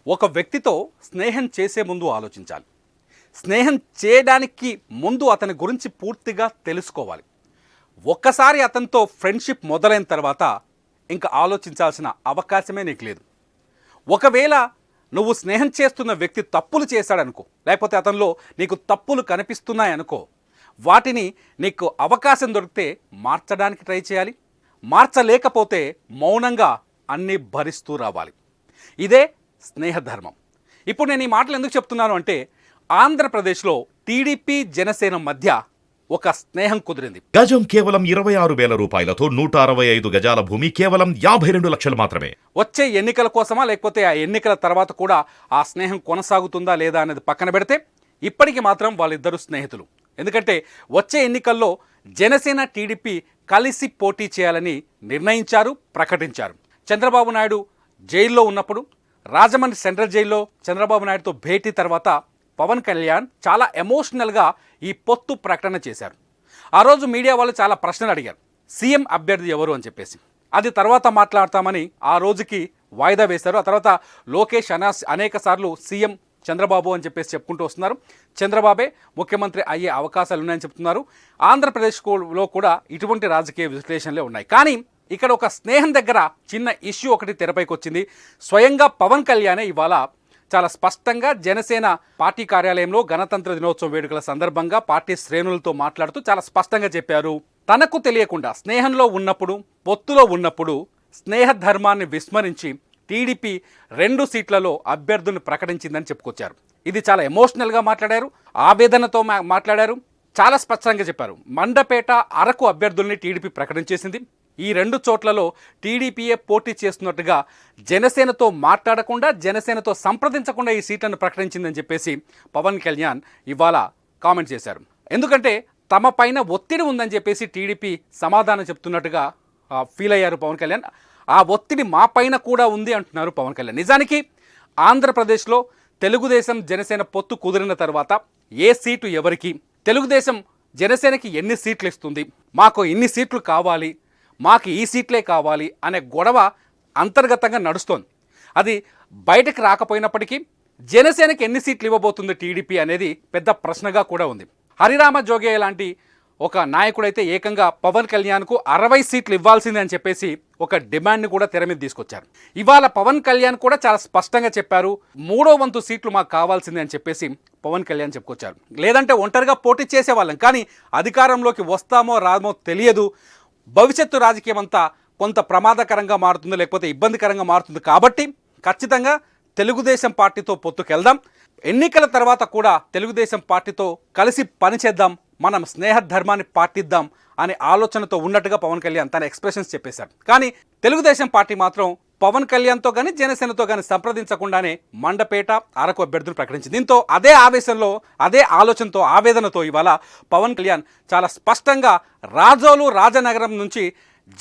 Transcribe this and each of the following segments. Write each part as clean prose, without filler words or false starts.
ఒక వ్యక్తితో స్నేహం చేసే ముందు ఆలోచించాలి. స్నేహం చేయడానికి ముందు అతని గురించి పూర్తిగా తెలుసుకోవాలి. ఒక్కసారి అతనితో ఫ్రెండ్షిప్ మొదలైన తర్వాత ఇంకా ఆలోచించాల్సిన అవకాశమే నీకు లేదు. ఒకవేళ నువ్వు స్నేహం చేస్తున్న వ్యక్తి తప్పులు చేశాడనుకో, లేకపోతే అతనిలో నీకు తప్పులు కనిపిస్తున్నాయనుకో, వాటిని నీకు అవకాశం దొరికితే మార్చడానికి ట్రై చేయాలి. మార్చలేకపోతే మౌనంగా అన్నీ భరిస్తూ రావాలి. ఇదే స్నేహధర్మం. ఇప్పుడు నేను ఈ మాటలు ఎందుకు చెప్తున్నాను అంటే, ఆంధ్రప్రదేశ్లో టీడీపీ జనసేన మధ్య ఒక స్నేహం కుదిరింది. గజం కేవలం 26,000 రూపాయలతో 165 గజాల భూమి కేవలం 52 లక్షలు మాత్రమే. వచ్చే ఎన్నికల కోసమా లేకపోతే ఆ ఎన్నికల తర్వాత కూడా ఆ స్నేహం కొనసాగుతుందా లేదా అనేది పక్కన పెడితే, ఇప్పటికి మాత్రం వాళ్ళిద్దరూ స్నేహితులు. ఎందుకంటే వచ్చే ఎన్నికల్లో జనసేన టీడీపీ కలిసి పోటీ చేయాలని నిర్ణయించారు, ప్రకటించారు. చంద్రబాబు నాయుడు జైల్లో ఉన్నప్పుడు రాజమండ్రి సెంట్రల్ జైల్లో చంద్రబాబు నాయుడుతో భేటీ తర్వాత పవన్ కళ్యాణ్ చాలా ఎమోషనల్గా ఈ పొత్తు ప్రకటన చేశారు. ఆ రోజు మీడియా వాళ్ళు చాలా ప్రశ్నలు అడిగారు, సీఎం అభ్యర్థి ఎవరు అని చెప్పేసి. అది తర్వాత మాట్లాడతామని ఆ రోజుకి వాయిదా వేశారు. ఆ తర్వాత లోకేష్ అనేక సార్లు సీఎం చంద్రబాబు అని చెప్పేసి చెప్పుకుంటూ వస్తున్నారు. చంద్రబాబే ముఖ్యమంత్రి అయ్యే అవకాశాలు ఉన్నాయని చెప్తున్నారు. ఆంధ్రప్రదేశ్లో కూడా ఇటువంటి రాజకీయ విశ్లేషణలే ఉన్నాయి. కానీ ఇక్కడ ఒక స్నేహం దగ్గర చిన్న ఇష్యూ ఒకటి తెరపైకి వచ్చింది. స్వయంగా పవన్ కళ్యాణే ఇవాళ చాలా స్పష్టంగా జనసేన పార్టీ కార్యాలయంలో గణతంత్ర దినోత్సవం వేడుకల సందర్భంగా పార్టీ శ్రేణులతో మాట్లాడుతూ చాలా స్పష్టంగా చెప్పారు, తనకు తెలియకుండా స్నేహంలో ఉన్నప్పుడు, పొత్తులో ఉన్నప్పుడు స్నేహ ధర్మాన్ని విస్మరించి టీడీపీ 2 సీట్లలో అభ్యర్థులను ప్రకటించిందని చెప్పుకొచ్చారు. ఇది చాలా ఎమోషనల్గా మాట్లాడారు, ఆవేదనతో మాట్లాడారు, చాలా స్పష్టంగా చెప్పారు. మండపేట, అరకు అభ్యర్థుల్ని టీడీపీ ప్రకటించేసింది. ఈ 2 చోట్లలో టీడీపీయే పోటీ చేస్తున్నట్టుగా జనసేనతో మాట్లాడకుండా, జనసేనతో సంప్రదించకుండా ఈ సీట్లను ప్రకటించిందని చెప్పేసి పవన్ కళ్యాణ్ ఇవాళ కామెంట్ చేశారు. ఎందుకంటే తమ పైన ఒత్తిడి ఉందని చెప్పేసి టీడీపీ సమాధానం చెప్తున్నట్టుగా ఫీల్ అయ్యారు పవన్ కళ్యాణ్. ఆ ఒత్తిడి మా పైన కూడా ఉంది అంటున్నారు పవన్ కళ్యాణ్. నిజానికి ఆంధ్రప్రదేశ్లో తెలుగుదేశం జనసేన పొత్తు కుదిరిన తర్వాత ఏ సీటు ఎవరికి, తెలుగుదేశం జనసేనకి ఎన్ని సీట్లు ఇస్తుంది, మాకు ఇన్ని సీట్లు కావాలి, మాకు ఈ సీట్లే కావాలి అనే గొడవ అంతర్గతంగా నడుస్తోంది. అది బయటకు రాకపోయినప్పటికీ జనసేనకి ఎన్ని సీట్లు ఇవ్వబోతుంది టీడీపీ అనేది పెద్ద ప్రశ్నగా కూడా ఉంది. హరిరామ జోగయ్య లాంటి ఒక నాయకుడైతే ఏకంగా పవన్ కళ్యాణ్కు 60 సీట్లు ఇవ్వాల్సిందే అని చెప్పేసి ఒక డిమాండ్ని కూడా తెర మీద తీసుకొచ్చారు. ఇవాళ పవన్ కళ్యాణ్ కూడా చాలా స్పష్టంగా చెప్పారు, 3వ వంతు సీట్లు మాకు కావాల్సిందే అని చెప్పేసి పవన్ కళ్యాణ్ చెప్పుకొచ్చారు. లేదంటే ఒంటరిగా పోటీ చేసేవాళ్ళం, కానీ అధికారంలోకి వస్తామో రామో తెలియదు, భవిష్యత్తు రాజకీయం అంతా కొంత ప్రమాదకరంగా మారుతుంది, లేకపోతే ఇబ్బందికరంగా మారుతుంది, కాబట్టి ఖచ్చితంగా తెలుగుదేశం పార్టీతో పొత్తుకెళ్దాం, ఎన్నికల తర్వాత కూడా తెలుగుదేశం పార్టీతో కలిసి పనిచేద్దాం, మనం స్నేహ ధర్మాన్ని పాటిద్దాం అనే ఆలోచనతో ఉన్నట్టుగా పవన్ కళ్యాణ్ తన ఎక్స్ప్రెషన్స్ చెప్పేశారు. కానీ తెలుగుదేశం పార్టీ మాత్రం పవన్ కళ్యాణ్తో కానీ జనసేనతో కానీ సంప్రదించకుండానే మండపేట, అరకు అభ్యర్థులు ప్రకటించింది. దీంతో అదే ఆవేశంలో, అదే ఆలోచనతో, ఆవేదనతో ఇవాళ పవన్ కళ్యాణ్ చాలా స్పష్టంగా రాజోలు, రాజనగరం నుంచి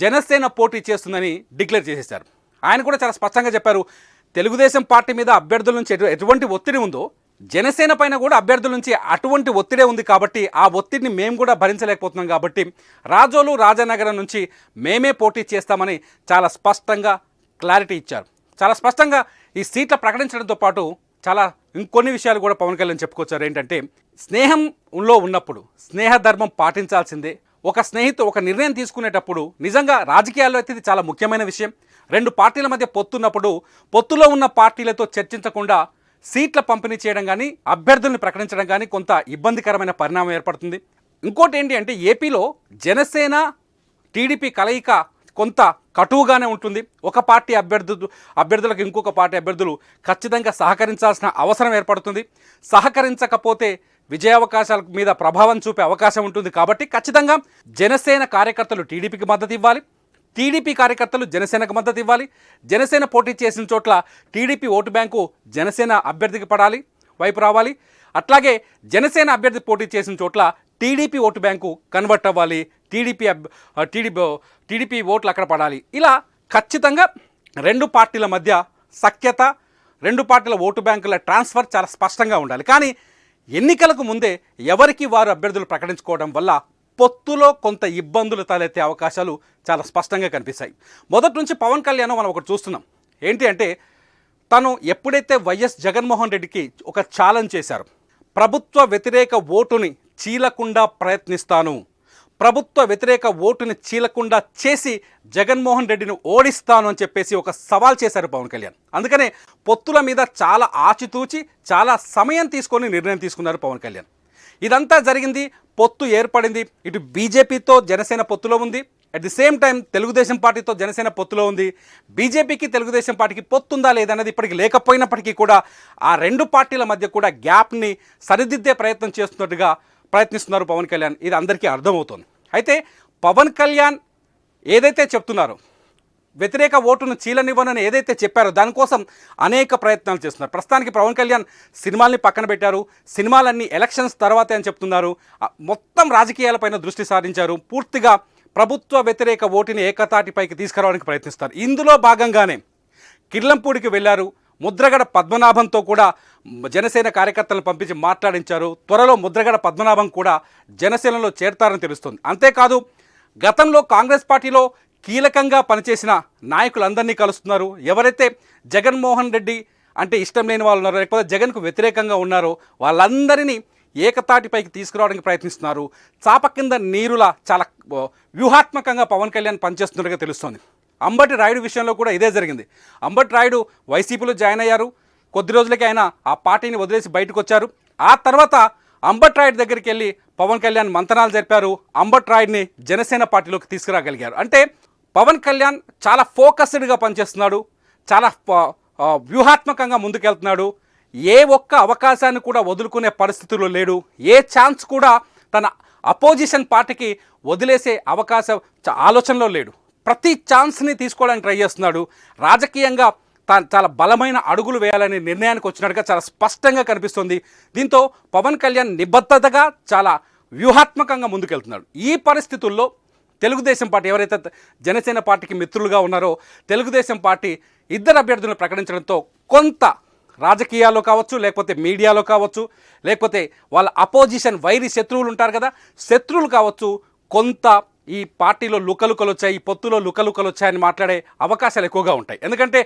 జనసేన పోటీ చేస్తుందని డిక్లేర్ చేసేశారు. ఆయన కూడా చాలా స్పష్టంగా చెప్పారు, తెలుగుదేశం పార్టీ మీద అభ్యర్థుల నుంచి ఎటువంటి ఒత్తిడి ఉందో జనసేన పైన కూడా అభ్యర్థుల నుంచి అటువంటి ఒత్తిడే ఉంది, కాబట్టి ఆ ఒత్తిడిని మేము కూడా భరించలేకపోతున్నాం, కాబట్టి రాజోలు, రాజనగరం నుంచి మేమే పోటీ చేస్తామని చాలా స్పష్టంగా క్లారిటీ ఇచ్చారు. చాలా స్పష్టంగా ఈ సీట్ల ప్రకటించడంతో పాటు చాలా ఇంకొన్ని విషయాలు కూడా పవన్ కళ్యాణ్ చెప్పుకొచ్చారు. ఏంటంటే, స్నేహంలో ఉన్నప్పుడు స్నేహ ధర్మం పాటించాల్సిందే. ఒక నిర్ణయం తీసుకునేటప్పుడు నిజంగా రాజకీయాల్లో అయితే ఇది చాలా ముఖ్యమైన విషయం. 2 పార్టీల మధ్య పొత్తున్నప్పుడు పొత్తులో ఉన్న పార్టీలతో చర్చించకుండా సీట్ల పంపిణీ చేయడం కానీ, అభ్యర్థుల్ని ప్రకటించడం కానీ కొంత ఇబ్బందికరమైన పరిణామం ఏర్పడుతుంది. ఇంకోటి ఏంటి అంటే, ఏపీలో జనసేన టీడీపీ కలయిక కొంత కటువుగానే ఉంటుంది. ఒక పార్టీ అభ్యర్థులకు ఇంకొక పార్టీ అభ్యర్థులు ఖచ్చితంగా సహకరించాల్సిన అవసరం ఏర్పడుతుంది. సహకరించకపోతే విజయావకాశాల మీద ప్రభావం చూపే అవకాశం ఉంటుంది. కాబట్టి ఖచ్చితంగా జనసేన కార్యకర్తలు టీడీపీకి మద్దతు ఇవ్వాలి, టీడీపీ కార్యకర్తలు జనసేనకు మద్దతు ఇవ్వాలి. జనసేన పోటీ చేసిన చోట్ల టీడీపీ ఓటు బ్యాంకు జనసేన అభ్యర్థికి వైపు రావాలి. అట్లాగే జనసేన అభ్యర్థి పోటీ చేసిన చోట్ల టీడీపీ ఓటు బ్యాంకు కన్వర్ట్ అవ్వాలి, టీడీపీ ఓట్లు అక్కడ పడాలి. ఇలా ఖచ్చితంగా 2 పార్టీల మధ్య సఖ్యత, 2 పార్టీల ఓటు బ్యాంకుల ట్రాన్స్ఫర్ చాలా స్పష్టంగా ఉండాలి. కానీ ఎన్నికలకు ముందే ఎవరికి వారు అభ్యర్థులు ప్రకటించుకోవడం వల్ల పొత్తులో కొంత ఇబ్బందులు తలెత్తే అవకాశాలు చాలా స్పష్టంగా కనిపిస్తాయి. మొదటి నుంచి పవన్ కళ్యాణ్ మనం ఒకటి చూస్తున్నాం. ఏంటి అంటే, తను ఎప్పుడైతే వైఎస్ జగన్మోహన్ రెడ్డికి ఒక ఛాలెంజ్ చేశారు, ప్రభుత్వ వ్యతిరేక ఓటుని చీలకుండా ప్రయత్నిస్తాను, ప్రభుత్వ వ్యతిరేక ఓటుని చీలకుండా చేసి జగన్మోహన్ రెడ్డిని ఓడిస్తాను అని చెప్పేసి ఒక సవాల్ చేశారు పవన్ కళ్యాణ్. అందుకనే పొత్తుల మీద చాలా ఆచితూచి చాలా సమయం తీసుకొని నిర్ణయం తీసుకున్నారు పవన్ కళ్యాణ్. ఇదంతా జరిగింది, పొత్తు ఏర్పడింది. ఇటు బీజేపీతో జనసేన పొత్తులో ఉంది, at the same time Telugu Desam పార్టీతో జనసేన పొత్తులో ఉంది. బీజేపీకి తెలుగుదేశం పార్టీకి పొత్తుందా లేదన్నది ఇప్పటికి లేకపోయినప్పటికీ కూడా ఆ రెండు పార్టీల మధ్య కూడా గ్యాప్ని సరిదిద్దే ప్రయత్నం ప్రయత్నిస్తున్నారు పవన్ కళ్యాణ్. ఇది అందరికీ అర్థమవుతోంది. అయితే పవన్ కళ్యాణ్ ఏదైతే చెప్తున్నారో, వ్యతిరేక ఓటును చీలనివ్వనని ఏదైతే చెప్పారో దానికోసం అనేక ప్రయత్నాలు చేస్తున్నారు. ప్రస్తుతానికి పవన్ కళ్యాణ్ సినిమాల్ని పక్కన పెట్టారు, సినిమాలన్నీ ఎలక్షన్స్ తర్వాతే అని చెప్తున్నారు. మొత్తం రాజకీయాలపైన దృష్టి సారించారు. పూర్తిగా ప్రభుత్వ వ్యతిరేక ఓటుని ఏకతాటిపైకి తీసుకురావడానికి ప్రయత్నిస్తారు. ఇందులో భాగంగానే కిర్లంపూడికి వెళ్ళారు. ముద్రగడ పద్మనాభంతో కూడా జనసేన కార్యకర్తలను పంపించి మాట్లాడించారు. త్వరలో ముద్రగడ పద్మనాభం కూడా జనసేనలో చేరతారని తెలుస్తుంది. అంతేకాదు, గతంలో కాంగ్రెస్ పార్టీలో కీలకంగా పనిచేసిన నాయకులందరినీ కలుస్తున్నారు. ఎవరైతే జగన్మోహన్ రెడ్డి అంటే ఇష్టం లేని వాళ్ళు ఉన్నారో, లేకపోతే జగన్కు వ్యతిరేకంగా ఉన్నారో వాళ్ళందరినీ ఏకతాటిపైకి తీసుకురావడానికి ప్రయత్నిస్తున్నారు. చాప కింద నీరులా చాలా వ్యూహాత్మకంగా పవన్ కళ్యాణ్ పనిచేస్తున్నట్టుగా తెలుస్తోంది. అంబటి రాయుడు విషయంలో కూడా ఇదే జరిగింది. అంబటి రాయుడు వైసీపీలో జాయిన్ అయ్యారు. కొద్ది రోజులకి ఆయన ఆ పార్టీని వదిలేసి బయటకు వచ్చారు. ఆ తర్వాత అంబటి రాయుడు దగ్గరికి వెళ్ళి పవన్ కళ్యాణ్ మంతనాలు జరిపారు. అంబటి రాయుడిని జనసేన పార్టీలోకి తీసుకురాగలిగారు. అంటే పవన్ కళ్యాణ్ చాలా ఫోకస్డ్గా పనిచేస్తున్నాడు, చాలా వ్యూహాత్మకంగా ముందుకెళ్తున్నాడు. ఏ ఒక్క అవకాశాన్ని కూడా వదులుకునే పరిస్థితుల్లో లేడు. ఏ ఛాన్స్ కూడా తన అపోజిషన్ పార్టీకి వదిలేసే ఆలోచనలో లేడు. ప్రతి ఛాన్స్ని తీసుకోవడానికి ట్రై చేస్తున్నాడు. రాజకీయంగా చాలా బలమైన అడుగులు వేయాలనే నిర్ణయానికి వచ్చినట్టుగా చాలా స్పష్టంగా కనిపిస్తుంది. దీంతో పవన్ కళ్యాణ్ నిబద్ధతగా చాలా వ్యూహాత్మకంగా ముందుకెళ్తున్నాడు. ఈ పరిస్థితుల్లో తెలుగుదేశం పార్టీ ఎవరైతే జనసేన పార్టీకి మిత్రులుగా ఉన్నారో తెలుగుదేశం పార్టీ ఇద్దరు అభ్యర్థులను ప్రకటించడంతో కొంత రాజకీయాల్లో కావచ్చు, లేకపోతే మీడియాలో కావచ్చు, లేకపోతే వాళ్ళ అపోజిషన్ వైరి శత్రువులు ఉంటారు కదా, శత్రువులు కావచ్చు, కొంత ఈ పార్టీలో లుకలుకలు వచ్చాయి, ఈ పొత్తులో లుకలుకలు వచ్చాయని మాట్లాడే అవకాశాలు ఎక్కువగా ఉంటాయి. ఎందుకంటే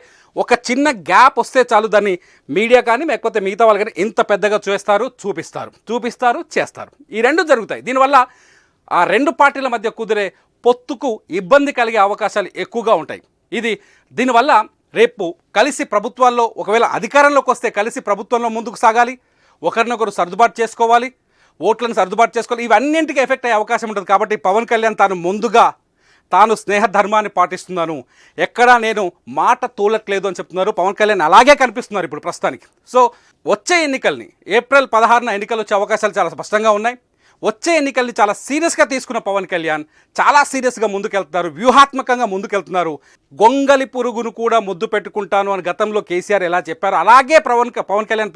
ఒక చిన్న గ్యాప్ వస్తే చాలు దాన్ని మీడియా కానీ లేకపోతే మిగతా వాళ్ళు కానీ ఇంత పెద్దగా చూపిస్తారు చేస్తారు. ఈ రెండు జరుగుతాయి. దీనివల్ల ఆ రెండు పార్టీల మధ్య కుదిరే పొత్తుకు ఇబ్బంది కలిగే అవకాశాలు ఎక్కువగా ఉంటాయి. దీనివల్ల రేపు కలిసి ప్రభుత్వాల్లో ఒకవేళ అధికారంలోకి వస్తే కలిసి ప్రభుత్వంలో ముందుకు సాగాలి, ఒకరినొకరు సర్దుబాటు చేసుకోవాలి, ఓట్లను సర్దుబాటు చేసుకోవాలి. ఇవన్నింటికి ఎఫెక్ట్ అయ్యే అవకాశం ఉంటుంది. కాబట్టి పవన్ కళ్యాణ్ తాను స్నేహధర్మాన్ని పాటిస్తున్నాను, ఎక్కడా నేను మాట తూలట్లేదు అని చెప్తున్నారు. పవన్ కళ్యాణ్ అలాగే కనిపిస్తున్నారు ఇప్పుడు ప్రస్తుతానికి. సో వచ్చే ఎన్నికల్ని ఏప్రిల్ 16న ఎన్నికలు వచ్చే అవకాశాలు చాలా స్పష్టంగా ఉన్నాయి. వచ్చే ఎన్నికల్ని చాలా సీరియస్గా తీసుకున్న పవన్ కళ్యాణ్ చాలా సీరియస్గా ముందుకెళ్తున్నారు, వ్యూహాత్మకంగా ముందుకెళ్తున్నారు. గొంగలి పురుగును కూడా ముద్దు పెట్టుకుంటాను అని గతంలో కేసీఆర్ ఎలా చెప్పారో అలాగే పవన్ కళ్యాణ్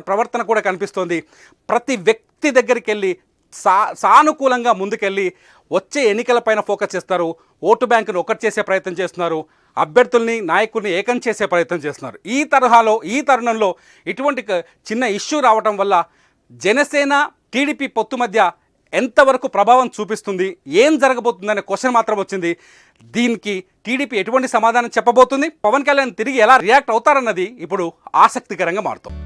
ప్రవర్తన కూడా కనిపిస్తోంది. ప్రతి వ్యక్తి దగ్గరికి వెళ్ళి సానుకూలంగా ముందుకెళ్ళి వచ్చే ఎన్నికలపైన ఫోకస్ చేస్తారు. ఓటు బ్యాంకును ఒకటి చేసే ప్రయత్నం చేస్తున్నారు. అభ్యర్థుల్ని నాయకుల్ని ఏకం చేసే ప్రయత్నం చేస్తున్నారు. ఈ తరుణంలో ఇటువంటి చిన్న ఇష్యూ రావటం వల్ల జనసేన టీడీపీ పొత్తు మధ్య ఎంతవరకు ప్రభావం చూపిస్తుంది, ఏం జరగబోతుందనే క్వశ్చన్ మాత్రం వచ్చింది. దీనికి టీడీపీ ఎటువంటి సమాధానం చెప్పబోతుంది, పవన్ కళ్యాణ్ తిరిగి ఎలా రియాక్ట్ అవుతారన్నది ఇప్పుడు ఆసక్తికరంగా మారుతుంది.